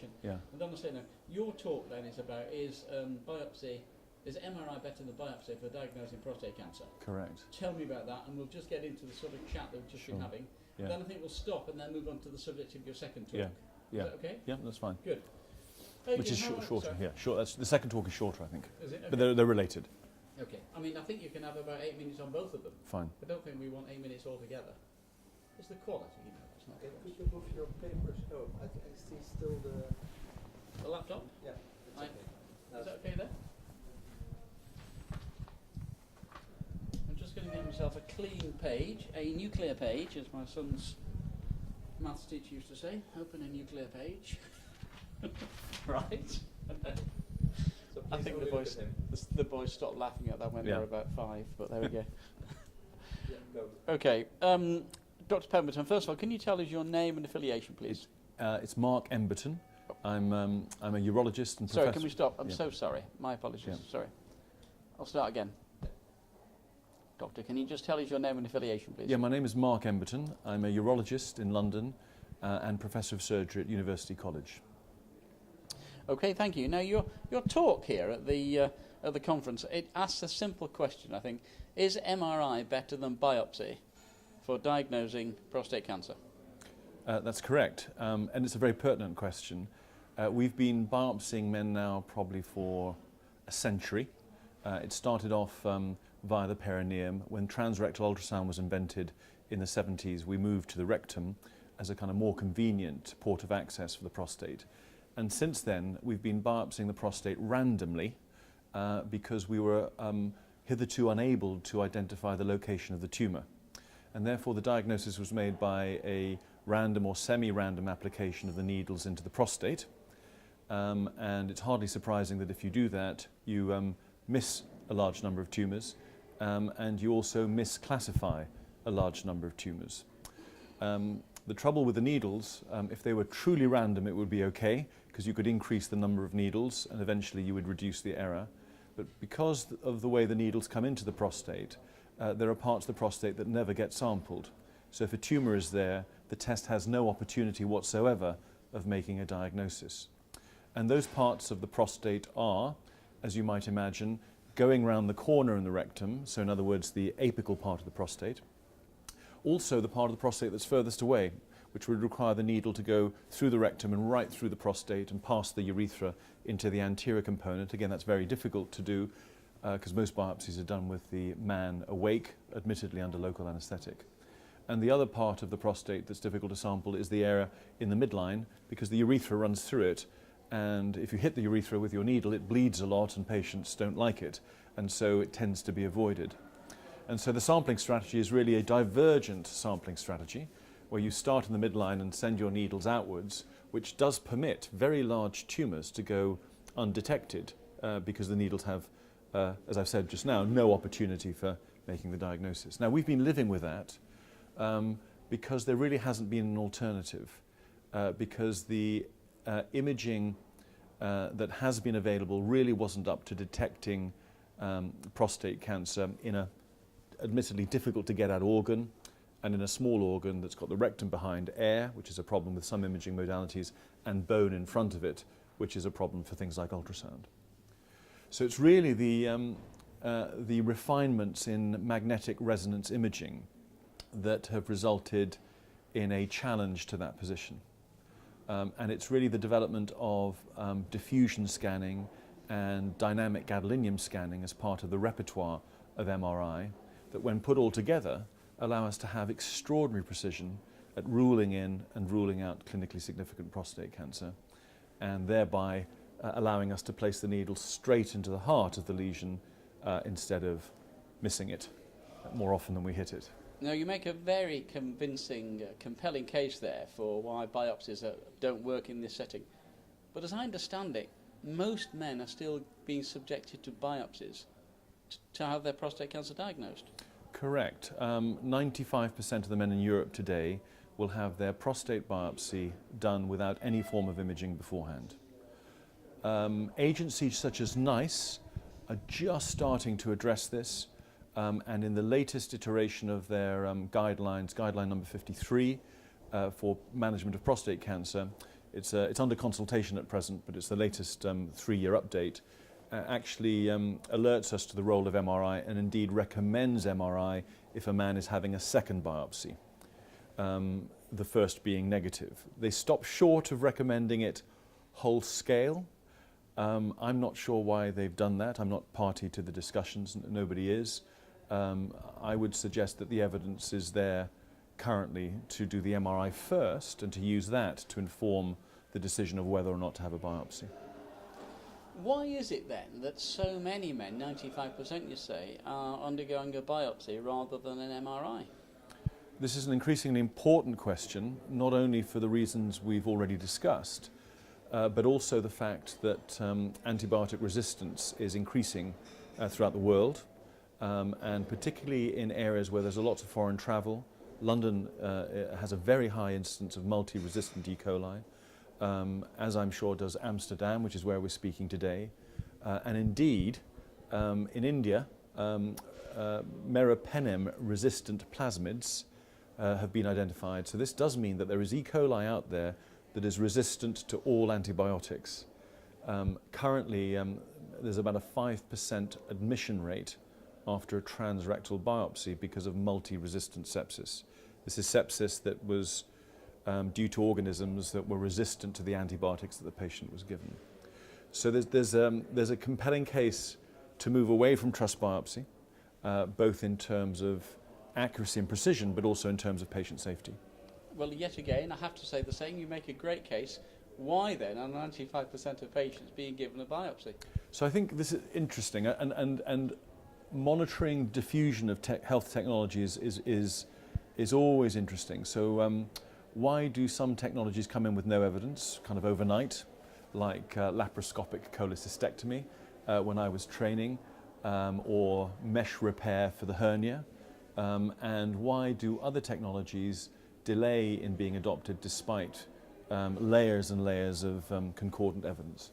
information. Yeah. And then I'll say now, your talk then is about biopsy, is MRI better than biopsy for diagnosing prostate cancer? Correct. Tell me about that, and we'll just get into the sort of chat that we've just been having. Yeah. Then I think we'll stop and then move on to the subject of your second talk. Yeah. Yeah. Is that okay? Yeah, that's fine. Good. Which is shorter. Sorry. Yeah, short. The second talk is shorter, I think. Is it? Okay. But they're related. Okay. I mean, I think you can have about 8 minutes on both of them. Fine. I don't think we want 8 minutes altogether. Is the quality, it's not Okay, good. could you move your papers? Oh, I see still The laptop? yeah, it's Aye. okay. Is that okay there? I'm just going to get myself a clean page, a nuclear page, as my son's maths teacher used to say. Open a nuclear page. Right. So I please think only look at him. the boys stopped laughing at that when they Yeah. were about 5, but there we go. Yeah, go. Okay. Dr. Pemberton, first of all, can you tell us your name and affiliation, please? It's Mark Emberton. I'm a urologist and Sorry, professor. can we stop? I'm Yeah. so sorry. My apologies. Yeah. Sorry. I'll start again. Doctor, can you just tell us your name and affiliation, please? Yeah, my name is Mark Emberton. I'm a urologist in London and professor of surgery at University College. Okay, thank you. Now, your talk here at the conference, it asks a simple question, I think. Is MRI better than biopsy for diagnosing prostate cancer? That's correct, and it's a very pertinent question. We've been biopsying men now probably for a century. It started off via the perineum. When transrectal ultrasound was invented in the 70s, we moved to the rectum as a kind of more convenient port of access for the prostate. And since then, we've been biopsying the prostate randomly because we were hitherto unable to identify the location of the tumour. And therefore, the diagnosis was made by a random or semi-random application of the needles into the prostate. And it's hardly surprising that if you do that, you miss a large number of tumours and you also misclassify a large number of tumours. The trouble with the needles, if they were truly random, it would be okay, because you could increase the number of needles and eventually you would reduce the error. But because of the way the needles come into the prostate, there are parts of the prostate that never get sampled. So if a tumour is there, the test has no opportunity whatsoever of making a diagnosis. And those parts of the prostate are, as you might imagine, going round the corner in the rectum, so in other words, the apical part of the prostate. Also the part of the prostate that's furthest away, which would require the needle to go through the rectum and right through the prostate and past the urethra into the anterior component. Again, that's very difficult to do because most biopsies are done with the man awake, admittedly under local anaesthetic. And the other part of the prostate that's difficult to sample is the area in the midline, because the urethra runs through it, and if you hit the urethra with your needle, it bleeds a lot and patients don't like it, and so it tends to be avoided. And so the sampling strategy is really a divergent sampling strategy, where you start in the midline and send your needles outwards, which does permit very large tumours to go undetected because the needles have, as I've said just now, no opportunity for making the diagnosis. Now, we've been living with that because there really hasn't been an alternative, because the imaging that has been available really wasn't up to detecting prostate cancer in a admittedly difficult to get at organ, and in a small organ that's got the rectum behind air, which is a problem with some imaging modalities, and bone in front of it, which is a problem for things like ultrasound. So it's really the refinements in magnetic resonance imaging that have resulted in a challenge to that position. And it's really the development of diffusion scanning and dynamic gadolinium scanning as part of the repertoire of MRI that, when put all together, allow us to have extraordinary precision at ruling in and ruling out clinically significant prostate cancer, and thereby allowing us to place the needle straight into the heart of the lesion instead of missing it more often than we hit it. Now, you make a very convincing, compelling case there for why biopsies don't work in this setting. But as I understand it, most men are still being subjected to biopsies to have their prostate cancer diagnosed. Correct. 95% of the men in Europe today will have their prostate biopsy done without any form of imaging beforehand. Agencies such as NICE are just starting to address this, and in the latest iteration of their guidelines, guideline number 53 for management of prostate cancer, it's under consultation at present, but it's the latest 3-year update, actually alerts us to the role of MRI and indeed recommends MRI if a man is having a second biopsy, the first being negative. They stop short of recommending it whole scale. I'm not sure why they've done that. I'm not party to the discussions, nobody is. I would suggest that the evidence is there currently to do the MRI first and to use that to inform the decision of whether or not to have a biopsy. Why is it then that so many men, 95% you say, are undergoing a biopsy rather than an MRI? This is an increasingly important question, not only for the reasons we've already discussed, but also the fact that antibiotic resistance is increasing throughout the world, and particularly in areas where there's a lot of foreign travel. London has a very high incidence of multi-resistant E. coli, as I'm sure does Amsterdam, which is where we're speaking today. And indeed, in India, meropenem-resistant plasmids have been identified. So this does mean that there is E. coli out there that is resistant to all antibiotics. Currently, there's about a 5% admission rate after a transrectal biopsy because of multi-resistant sepsis. This is sepsis that was due to organisms that were resistant to the antibiotics that the patient was given. So there's a compelling case to move away from trus biopsy, both in terms of accuracy and precision, but also in terms of patient safety. Well, yet again, I have to say the same. You make a great case. Why then are 95% of patients being given a biopsy? So I think this is interesting, and monitoring diffusion of health technologies is always interesting. So why do some technologies come in with no evidence, kind of overnight, like laparoscopic cholecystectomy when I was training, or mesh repair for the hernia? And why do other technologies delay in being adopted despite layers and layers of concordant evidence?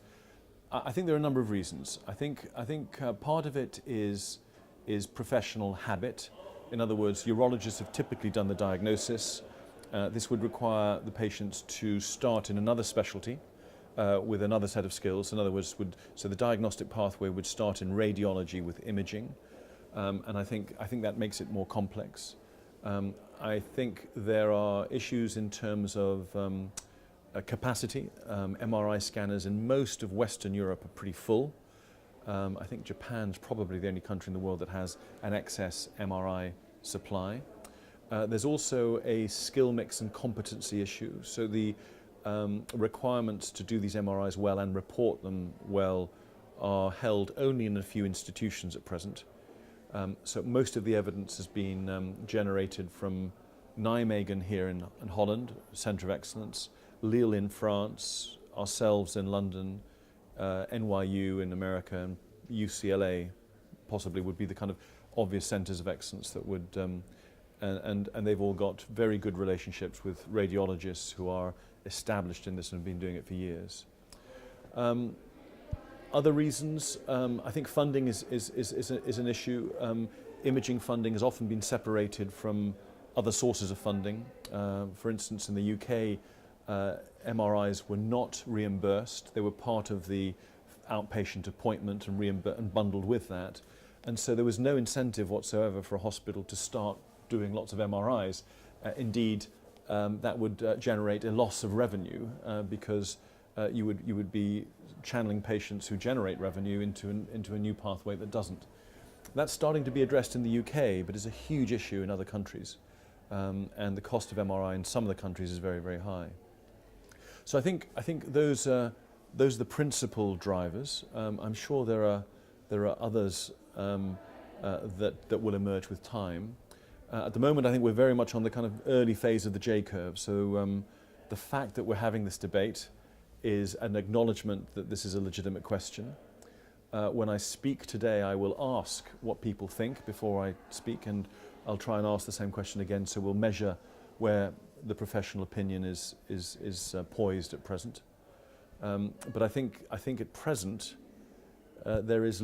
I think there are a number of reasons. I think part of it is professional habit. In other words, urologists have typically done the diagnosis. This would require the patients to start in another specialty with another set of skills. In other words, so the diagnostic pathway would start in radiology with imaging, and I think that makes it more complex. I think there are issues in terms of capacity. MRI scanners in most of Western Europe are pretty full. I think Japan's probably the only country in the world that has an excess MRI supply. There's also a skill mix and competency issue. So the requirements to do these MRIs well and report them well are held only in a few institutions at present. So most of the evidence has been generated from Nijmegen here in Holland, Centre of Excellence, Lille in France, ourselves in London, NYU in America, and UCLA possibly would be the kind of obvious centres of excellence that would, and they've all got very good relationships with radiologists who are established in this and have been doing it for years. Other reasons, I think funding is an issue. Imaging funding has often been separated from other sources of funding. For instance, in the UK, MRIs were not reimbursed. They were part of the outpatient appointment and bundled with that. And so there was no incentive whatsoever for a hospital to start doing lots of MRIs. Indeed, that would generate a loss of revenue because you would be channeling patients who generate revenue into a new pathway that doesn't. That's starting to be addressed in the UK, but is a huge issue in other countries. And the cost of MRI in some of the countries is very, very high. So I think those are the principal drivers. I'm sure there are others that will emerge with time. At the moment, I think we're very much on the kind of early phase of the J-curve. So the fact that we're having this debate is an acknowledgement that this is a legitimate question. When I speak today, I will ask what people think before I speak, and I'll try and ask the same question again, so we'll measure where the professional opinion is poised at present. But I think at present there is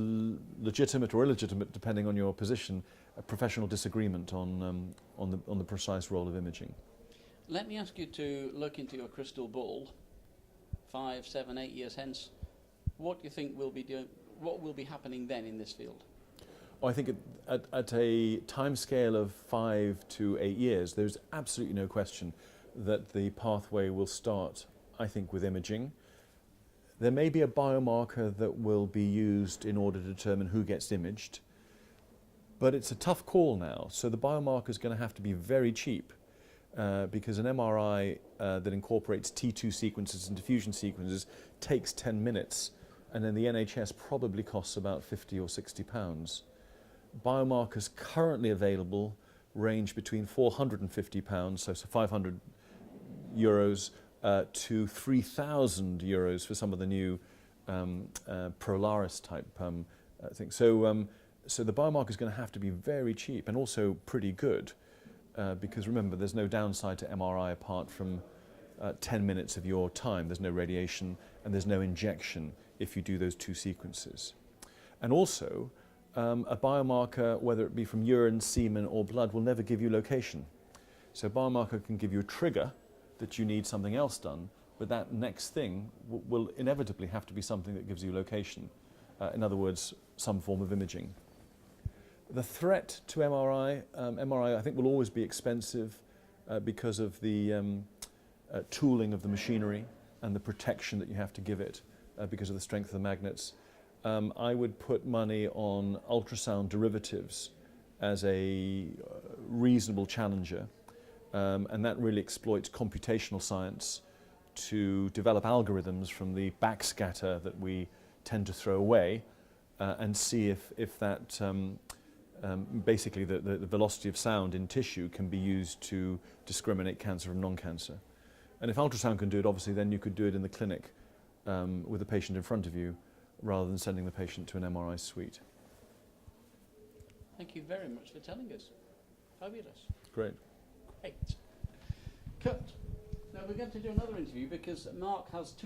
legitimate or illegitimate, depending on your position, a professional disagreement on the precise role of imaging. Let me ask you to look into your crystal ball 5, 7, 8 years hence, what do you think we'll be doing? What will be happening then in this field? I think at a timescale of 5 to 8 years, there's absolutely no question that the pathway will start, I think, with imaging. There may be a biomarker that will be used in order to determine who gets imaged, but it's a tough call now. So the biomarker is going to have to be very cheap because an MRI that incorporates T2 sequences and diffusion sequences takes 10 minutes, and then the NHS probably costs about 50 or 60 pounds. Biomarkers currently available range between 450 pounds, so 500 euros, to 3,000 euros for some of the new Prolaris type things. So the biomarker is going to have to be very cheap and also pretty good because remember, there's no downside to MRI apart from 10 minutes of your time. There's no radiation and there's no injection if you do those two sequences. And also, a biomarker, whether it be from urine, semen or blood, will never give you location. So a biomarker can give you a trigger that you need something else done, but that next thing will inevitably have to be something that gives you location. In other words, some form of imaging. The threat to MRI, MRI I think will always be expensive because of the tooling of the machinery and the protection that you have to give it because of the strength of the magnets. I would put money on ultrasound derivatives as a reasonable challenger, and that really exploits computational science to develop algorithms from the backscatter that we tend to throw away and see if that basically the velocity of sound in tissue can be used to discriminate cancer from non-cancer. And if ultrasound can do it, obviously then you could do it in the clinic with the patient in front of you rather than sending the patient to an MRI suite. Thank you very much for telling us. Fabulous. Great. Great. Cut. Now we're going to do another interview because Mark has two